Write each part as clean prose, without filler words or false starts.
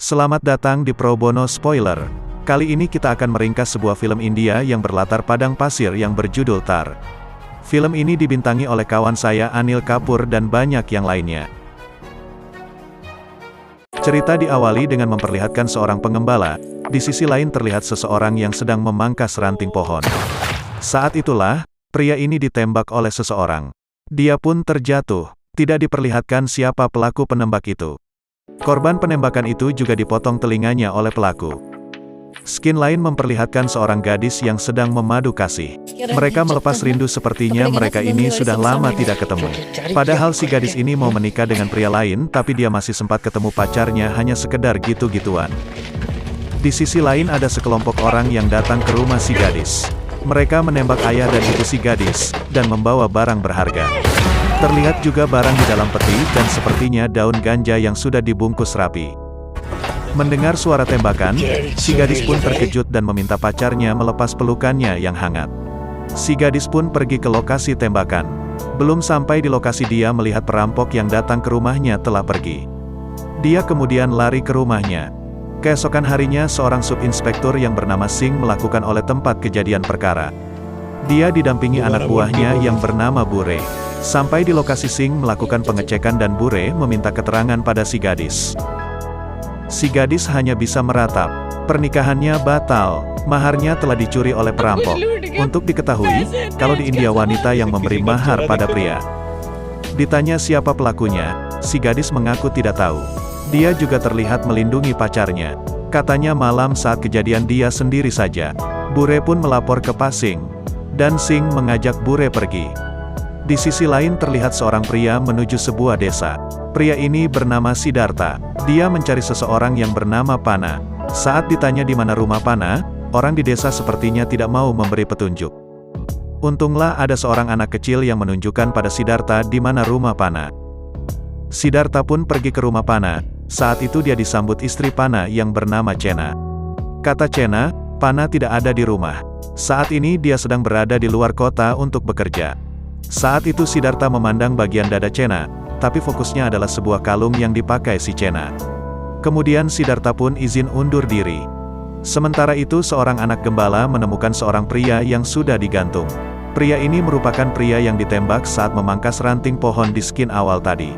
Selamat datang di Pro Bono Spoiler. Kali ini kita akan meringkas sebuah film India yang berlatar padang pasir yang berjudul Tar. Film ini dibintangi oleh kawan saya Anil Kapoor dan banyak yang lainnya. Cerita diawali dengan memperlihatkan seorang pengembala, di sisi lain terlihat seseorang yang sedang memangkas ranting pohon. Saat itulah, pria ini ditembak oleh seseorang. Dia pun terjatuh, tidak diperlihatkan siapa pelaku penembak itu. Korban penembakan itu juga dipotong telinganya oleh pelaku. Scene lain memperlihatkan seorang gadis yang sedang memadu kasih. Mereka melepas rindu sepertinya mereka ini sudah lama tidak ketemu. Padahal si gadis ini mau menikah dengan pria lain tapi dia masih sempat ketemu pacarnya hanya sekedar gitu-gituan. Di sisi lain ada sekelompok orang yang datang ke rumah si gadis. Mereka menembak ayah dan ibu si gadis, dan membawa barang berharga. Terlihat juga barang di dalam peti dan sepertinya daun ganja yang sudah dibungkus rapi. Mendengar suara tembakan, si gadis pun terkejut dan meminta pacarnya melepas pelukannya yang hangat. Si gadis pun pergi ke lokasi tembakan. Belum sampai di lokasi dia melihat perampok yang datang ke rumahnya telah pergi. Dia kemudian lari ke rumahnya. Keesokan harinya seorang subinspektur yang bernama Singh melakukan oleh tempat kejadian perkara. Dia didampingi anak buahnya yang bernama Bure. Sampai di lokasi Singh melakukan pengecekan dan Bure meminta keterangan pada si gadis. Si gadis hanya bisa meratap. Pernikahannya batal, maharnya telah dicuri oleh perampok. Untuk diketahui, kalau di India wanita yang memberi mahar pada pria. Ditanya siapa pelakunya, si gadis mengaku tidak tahu. Dia juga terlihat melindungi pacarnya. Katanya malam saat kejadian dia sendiri saja. Bure pun melapor ke Pak Singh. Dan Singh mengajak Bure pergi. Di sisi lain terlihat seorang pria menuju sebuah desa. Pria ini bernama Siddhartha. Dia mencari seseorang yang bernama Pana. Saat ditanya di mana rumah Pana, orang di desa sepertinya tidak mau memberi petunjuk. Untunglah ada seorang anak kecil yang menunjukkan pada Siddhartha di mana rumah Pana. Siddhartha pun pergi ke rumah Pana. Saat itu dia disambut istri Pana yang bernama Chena. Kata Chena, Pana tidak ada di rumah. Saat ini dia sedang berada di luar kota untuk bekerja. Saat itu Siddhartha memandang bagian dada Chena, tapi fokusnya adalah sebuah kalung yang dipakai si Chena. Kemudian Siddhartha pun izin undur diri. Sementara itu seorang anak gembala menemukan seorang pria yang sudah digantung. Pria ini merupakan pria yang ditembak saat memangkas ranting pohon di scene awal tadi.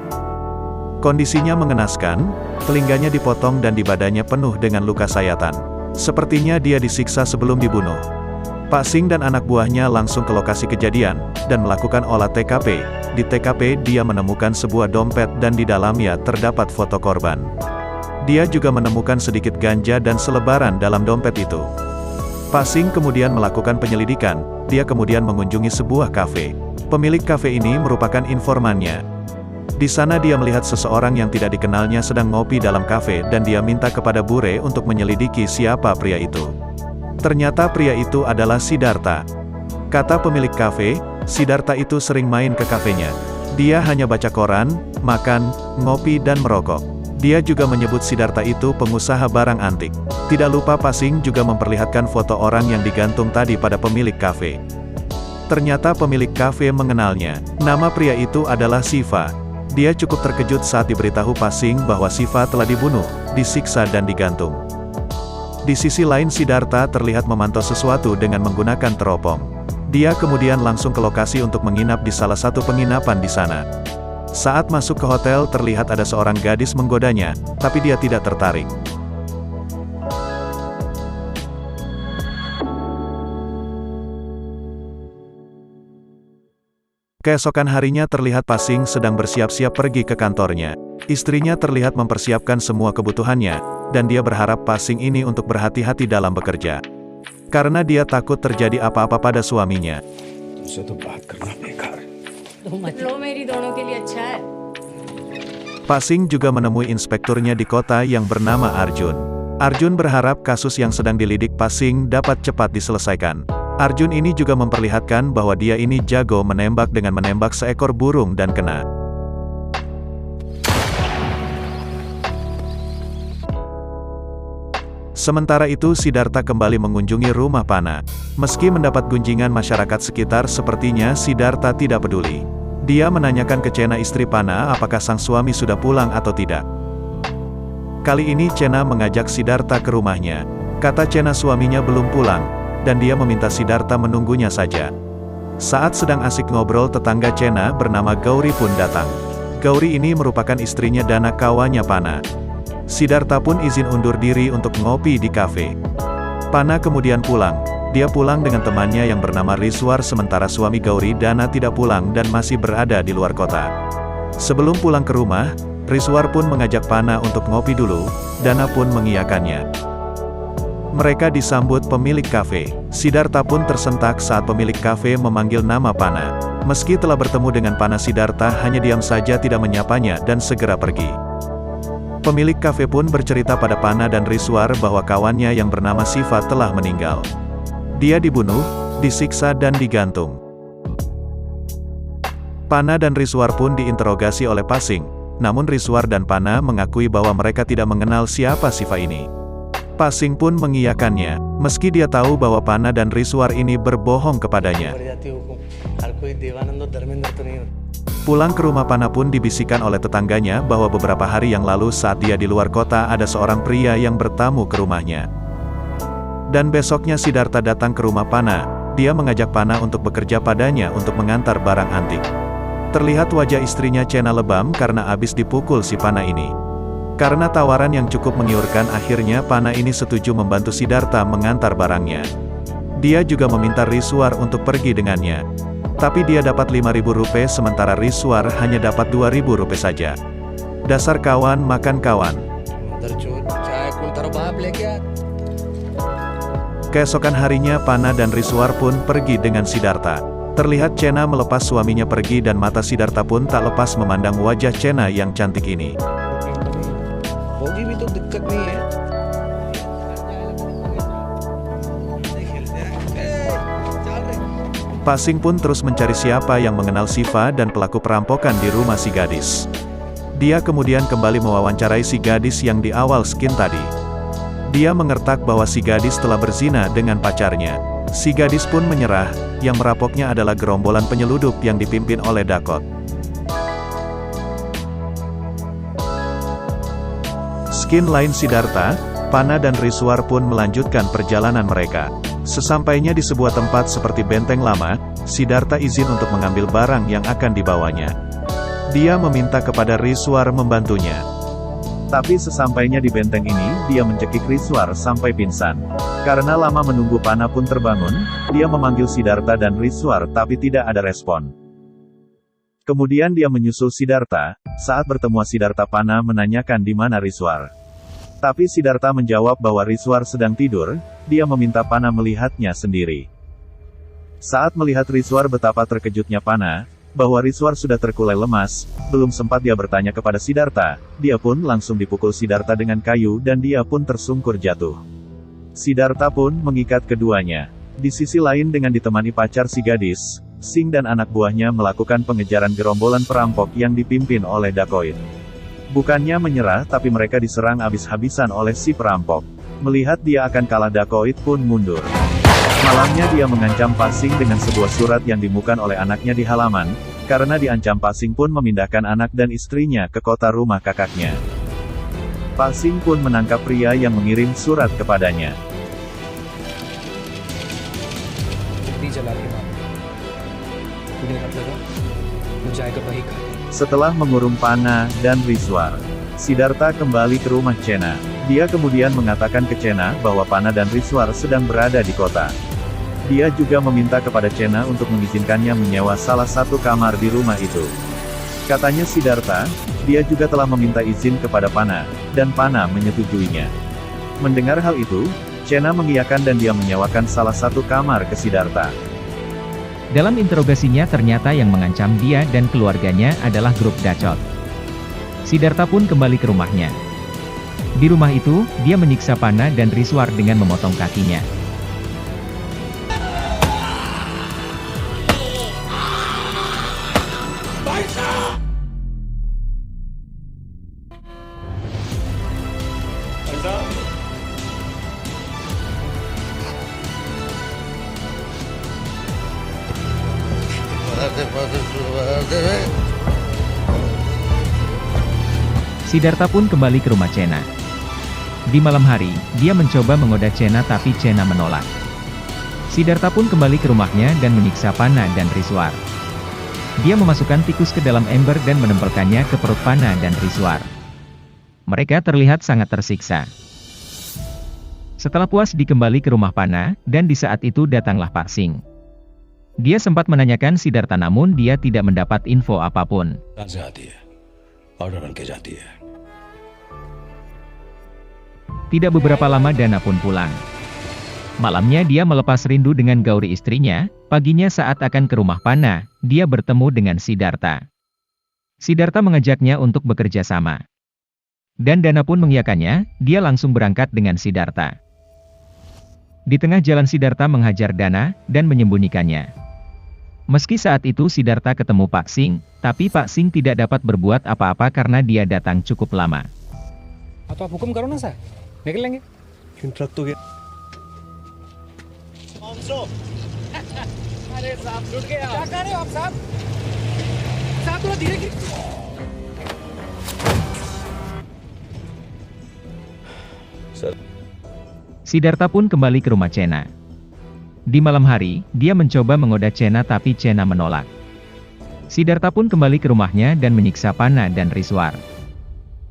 Kondisinya mengenaskan, telinganya dipotong dan di badannya penuh dengan luka sayatan. Sepertinya dia disiksa sebelum dibunuh. Pak Singh dan anak buahnya langsung ke lokasi kejadian, dan melakukan olah TKP. Di TKP dia menemukan sebuah dompet dan di dalamnya terdapat foto korban. Dia juga menemukan sedikit ganja dan selebaran dalam dompet itu. Pak Singh kemudian melakukan penyelidikan, dia kemudian mengunjungi sebuah kafe. Pemilik kafe ini merupakan informannya. Di sana dia melihat seseorang yang tidak dikenalnya sedang ngopi dalam kafe dan dia minta kepada Bure untuk menyelidiki siapa pria itu. Ternyata pria itu adalah Siddhartha. Kata pemilik kafe, Siddhartha itu sering main ke kafenya. Dia hanya baca koran, makan, ngopi dan merokok. Dia juga menyebut Siddhartha itu pengusaha barang antik. Tidak lupa Pak Singh juga memperlihatkan foto orang yang digantung tadi pada pemilik kafe. Ternyata pemilik kafe mengenalnya. Nama pria itu adalah Siva. Dia cukup terkejut saat diberitahu Pak Singh bahwa Siva telah dibunuh, disiksa dan digantung. Di sisi lain Siddhartha terlihat memantau sesuatu dengan menggunakan teropong. Dia kemudian langsung ke lokasi untuk menginap di salah satu penginapan di sana. Saat masuk ke hotel terlihat ada seorang gadis menggodanya, tapi dia tidak tertarik. Keesokan harinya terlihat Pak Singh sedang bersiap-siap pergi ke kantornya. Istrinya terlihat mempersiapkan semua kebutuhannya, dan dia berharap Pak Singh ini untuk berhati-hati dalam bekerja. Karena dia takut terjadi apa-apa pada suaminya. Pak Singh juga menemui inspekturnya di kota yang bernama Arjun. Arjun berharap kasus yang sedang dilidik Pak Singh dapat cepat diselesaikan. Arjun ini juga memperlihatkan bahwa dia ini jago menembak dengan menembak seekor burung dan kena. Sementara itu Siddhartha kembali mengunjungi rumah Pana. Meski mendapat gunjingan masyarakat sekitar sepertinya Siddhartha tidak peduli. Dia menanyakan ke Chena istri Pana apakah sang suami sudah pulang atau tidak. Kali ini Chena mengajak Siddhartha ke rumahnya. Kata Chena suaminya belum pulang, dan dia meminta Siddhartha menunggunya saja. Saat sedang asik ngobrol, tetangga Chena bernama Gauri pun datang. Gauri ini merupakan istrinya dan kawannya Pana. Siddhartha pun izin undur diri untuk ngopi di kafe. Pana kemudian pulang. Dia pulang dengan temannya yang bernama Riswar, sementara suami Gauri, Dana, tidak pulang dan masih berada di luar kota. Sebelum pulang ke rumah, Riswar pun mengajak Pana untuk ngopi dulu. Dana pun mengiyakannya. Mereka disambut pemilik kafe. Siddhartha pun tersentak saat pemilik kafe memanggil nama Pana. Meski telah bertemu dengan Pana, Siddhartha hanya diam saja, tidak menyapanya dan segera pergi. Pemilik kafe pun bercerita pada Pana dan Riswar bahwa kawannya yang bernama Siva telah meninggal. Dia dibunuh, disiksa dan digantung. Pana dan Riswar pun diinterogasi oleh Pasing. Namun Riswar dan Pana mengakui bahwa mereka tidak mengenal siapa Siva ini. Pasing pun mengiyakannya, meski dia tahu bahwa Pana dan Riswar ini berbohong kepadanya. Pulang ke rumah Pana pun dibisikkan oleh tetangganya bahwa beberapa hari yang lalu saat dia di luar kota ada seorang pria yang bertamu ke rumahnya. Dan besoknya Siddhartha datang ke rumah Pana. Dia mengajak Pana untuk bekerja padanya untuk mengantar barang antik. Terlihat wajah istrinya Chena lebam karena habis dipukul si Pana ini. Karena tawaran yang cukup menggiurkan, akhirnya Pana ini setuju membantu Siddhartha mengantar barangnya. Dia juga meminta Riswar untuk pergi dengannya. Tapi dia dapat 5.000 rupiah sementara Riswar hanya dapat 2.000 rupiah saja. Dasar kawan makan kawan. Keesokan harinya Pana dan Riswar pun pergi dengan Siddhartha. Terlihat Chena melepas suaminya pergi dan mata Siddhartha pun tak lepas memandang wajah Chena yang cantik ini. Pasing pun terus mencari siapa yang mengenal Siva dan pelaku perampokan di rumah si gadis. Dia kemudian kembali mewawancarai si gadis yang di awal skin tadi. Dia mengertak bahwa si gadis telah berzina dengan pacarnya. Si gadis pun menyerah, yang merampoknya adalah gerombolan penyeludup yang dipimpin oleh Dakot. Skin lain Siddhartha, Pana dan Riswar pun melanjutkan perjalanan mereka. Sesampainya di sebuah tempat seperti benteng lama, Siddhartha izin untuk mengambil barang yang akan dibawanya. Dia meminta kepada Riswar membantunya. Tapi sesampainya di benteng ini, dia mencekik Riswar sampai pingsan. Karena lama menunggu, Pana pun terbangun. Dia memanggil Siddhartha dan Riswar tapi tidak ada respon. Kemudian dia menyusul Siddhartha. Saat bertemu Siddhartha, Pana menanyakan di mana Riswar. Tapi Siddhartha menjawab bahwa Riswar sedang tidur. Dia meminta Pana melihatnya sendiri. Saat melihat Riswar, betapa terkejutnya Pana, bahwa Riswar sudah terkulai lemas. Belum sempat dia bertanya kepada Siddhartha, dia pun langsung dipukul Siddhartha dengan kayu dan dia pun tersungkur jatuh. Siddhartha pun mengikat keduanya. Di sisi lain, dengan ditemani pacar si gadis, Singh dan anak buahnya melakukan pengejaran gerombolan perampok yang dipimpin oleh Dakoit. Bukannya menyerah, tapi mereka diserang habis-habisan oleh si perampok. Melihat dia akan kalah, Dakoit pun mundur. Malamnya dia mengancam Pasing dengan sebuah surat yang dimukan oleh anaknya di halaman. Karena diancam, Pasing pun memindahkan anak dan istrinya ke kota rumah kakaknya. Pasing pun menangkap pria yang mengirim surat kepadanya. Setelah mengurung Pana dan Riswar, Siddhartha kembali ke rumah Chena. Dia kemudian mengatakan ke Chena bahwa Pana dan Riswar sedang berada di kota. Dia juga meminta kepada Chena untuk mengizinkannya menyewa salah satu kamar di rumah itu. Katanya Siddhartha, dia juga telah meminta izin kepada Pana, dan Pana menyetujuinya. Mendengar hal itu, Chena mengiyakan dan dia menyewakan salah satu kamar ke Siddhartha. Dalam interogasinya ternyata yang mengancam dia dan keluarganya adalah grup Dakot. Siddhartha pun kembali ke rumahnya. Di rumah itu, dia menyiksa Pana dan Riswar dengan memotong kakinya. Siddhartha pun kembali ke rumah Chena. Di malam hari, dia mencoba menggoda Chena tapi Chena menolak. Siddhartha pun kembali ke rumahnya dan menyiksa Panna dan Riswar. Dia memasukkan tikus ke dalam ember dan menempelkannya ke perut Panna dan Riswar. Mereka terlihat sangat tersiksa. Setelah puas dikembali ke rumah Panna, dan di saat itu datanglah Pak Sing. Dia sempat menanyakan Siddhartha namun dia tidak mendapat info apapun. Tidak beberapa lama Dana pun pulang. Malamnya dia melepas rindu dengan Gauri istrinya, paginya saat akan ke rumah Panna, dia bertemu dengan Siddhartha. Siddhartha mengajaknya untuk bekerja sama. Dan Dana pun mengiyakannya, dia langsung berangkat dengan Siddhartha. Di tengah jalan Siddhartha menghajar Dana, dan menyembunyikannya. Meski saat itu Siddhartha ketemu Pak Sing, tapi Pak Sing tidak dapat berbuat apa-apa karena dia datang cukup lama. तो आप हुक्म करो ना सर निकल लेंगे ट्रक तो गया अरे साहब लुट गया क्या कर रहे हो आप साहब साहब थोड़ा धीरे की Siddhartha pun kembali ke rumah Chena. Di malam hari, dia mencoba menggoda Chena tapi Chena menolak. Siddhartha pun kembali ke rumahnya dan menyiksa Panna dan Riswar.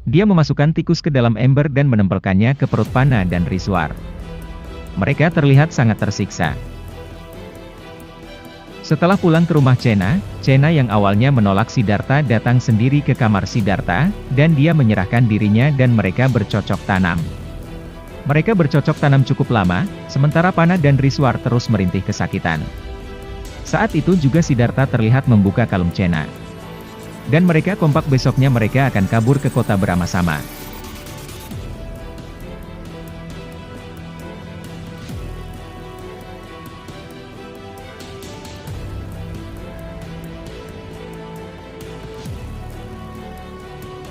Dia memasukkan tikus ke dalam ember dan menempelkannya ke perut Panna dan Riswar. Mereka terlihat sangat tersiksa. Setelah pulang ke rumah Chena, Chena yang awalnya menolak Siddhartha datang sendiri ke kamar Siddhartha, dan dia menyerahkan dirinya dan mereka bercocok tanam. Mereka bercocok tanam cukup lama, sementara Panna dan Riswar terus merintih kesakitan. Saat itu juga Siddhartha terlihat membuka kalung Chena. Dan mereka kompak besoknya mereka akan kabur ke kota bersama-sama.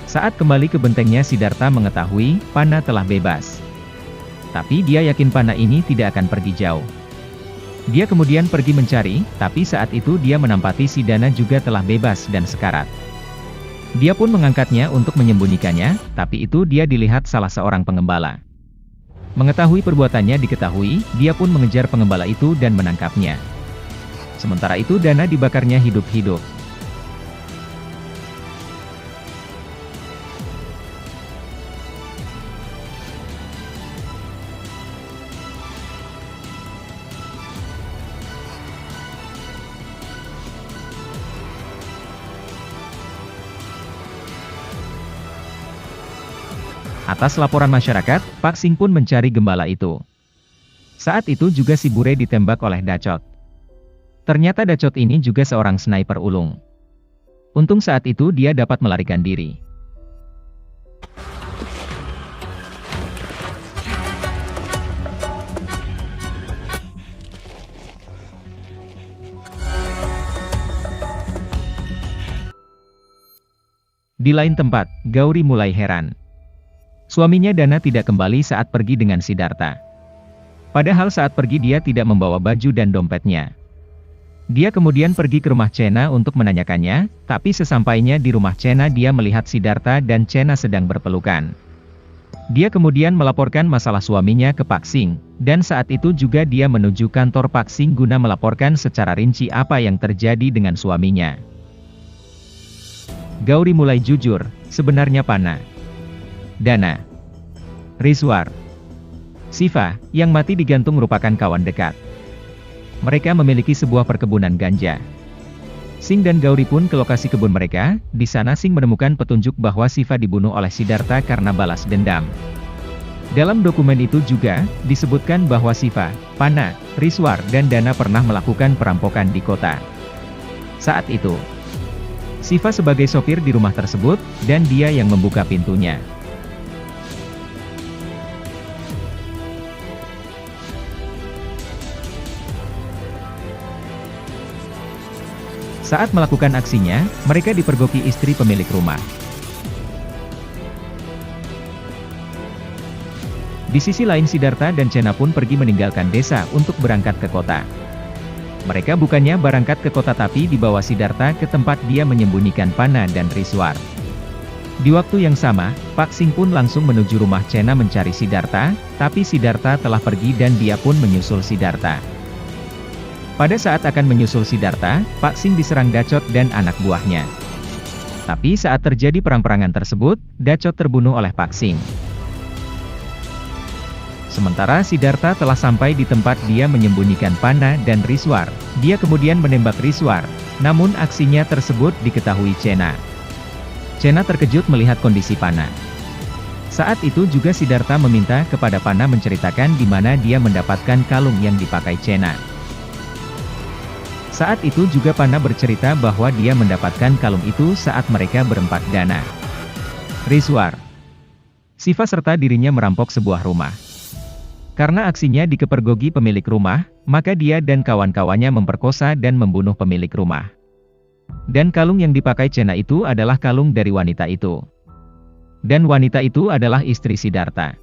Saat kembali ke bentengnya Siddhartha mengetahui, Panna telah bebas. Tapi dia yakin Panna ini tidak akan pergi jauh. Dia kemudian pergi mencari, tapi saat itu dia menampati si Dana juga telah bebas dan sekarat. Dia pun mengangkatnya untuk menyembunyikannya, tapi itu dia dilihat salah seorang pengembala. Mengetahui perbuatannya diketahui, dia pun mengejar pengembala itu dan menangkapnya. Sementara itu Dana dibakarnya hidup-hidup. Atas laporan masyarakat, Pak Sing pun mencari gembala itu. Saat itu juga si Bure ditembak oleh Dachot. Ternyata Dachot ini juga seorang sniper ulung. Untung saat itu dia dapat melarikan diri. Di lain tempat, Gauri mulai heran. Suaminya Dana tidak kembali saat pergi dengan Siddhartha. Padahal saat pergi dia tidak membawa baju dan dompetnya. Dia kemudian pergi ke rumah Chena untuk menanyakannya, tapi sesampainya di rumah Chena dia melihat Siddhartha dan Chena sedang berpelukan. Dia kemudian melaporkan masalah suaminya ke Pak Sing, dan saat itu juga dia menuju kantor Pak Sing guna melaporkan secara rinci apa yang terjadi dengan suaminya. Gauri mulai jujur, sebenarnya Panna, Dana, Riswar, Siva, yang mati digantung merupakan kawan dekat. Mereka memiliki sebuah perkebunan ganja. Sing dan Gauri pun ke lokasi kebun mereka, di sana Sing menemukan petunjuk bahwa Siva dibunuh oleh Siddhartha karena balas dendam. Dalam dokumen itu juga, disebutkan bahwa Siva, Panna, Riswar dan Dana pernah melakukan perampokan di kota. Saat itu, Siva sebagai sopir di rumah tersebut, dan dia yang membuka pintunya. Saat melakukan aksinya, mereka dipergoki istri pemilik rumah. Di sisi lain Siddhartha dan Chena pun pergi meninggalkan desa untuk berangkat ke kota. Mereka bukannya berangkat ke kota tapi dibawa Siddhartha ke tempat dia menyembunyikan Panna dan Riswar. Di waktu yang sama, Pak Sing pun langsung menuju rumah Chena mencari Siddhartha, tapi Siddhartha telah pergi dan dia pun menyusul Siddhartha. Pada saat akan menyusul Siddhartha, Pak Sing diserang Dachot dan anak buahnya. Tapi saat terjadi perang-perangan tersebut, Dachot terbunuh oleh Pak Sing. Sementara Siddhartha telah sampai di tempat dia menyembunyikan Panna dan Riswar. Dia kemudian menembak Riswar, namun aksinya tersebut diketahui Chena. Chena terkejut melihat kondisi Panna. Saat itu juga Siddhartha meminta kepada Panna menceritakan di mana dia mendapatkan kalung yang dipakai Chena. Saat itu juga Panna bercerita bahwa dia mendapatkan kalung itu saat mereka berempat dana. Riswar, Siva serta dirinya merampok sebuah rumah. Karena aksinya dikepergoki pemilik rumah, maka dia dan kawan-kawannya memperkosa dan membunuh pemilik rumah. Dan kalung yang dipakai Chena itu adalah kalung dari wanita itu. Dan wanita itu adalah istri Siddhartha.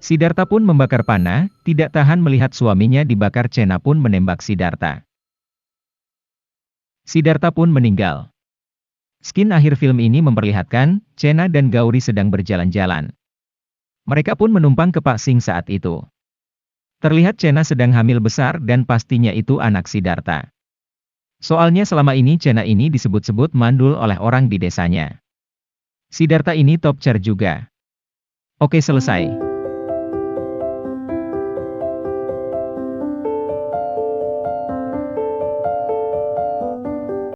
Siddhartha pun membakar Panna, tidak tahan melihat suaminya dibakar. Chena pun menembak Siddhartha. Siddhartha pun meninggal. Skin akhir film ini memperlihatkan, Chena dan Gauri sedang berjalan-jalan. Mereka pun menumpang ke Pak Sing saat itu. Terlihat Chena sedang hamil besar dan pastinya itu anak Siddhartha. Soalnya selama ini Chena ini disebut-sebut mandul oleh orang di desanya. Siddhartha ini top char juga. Oke, selesai.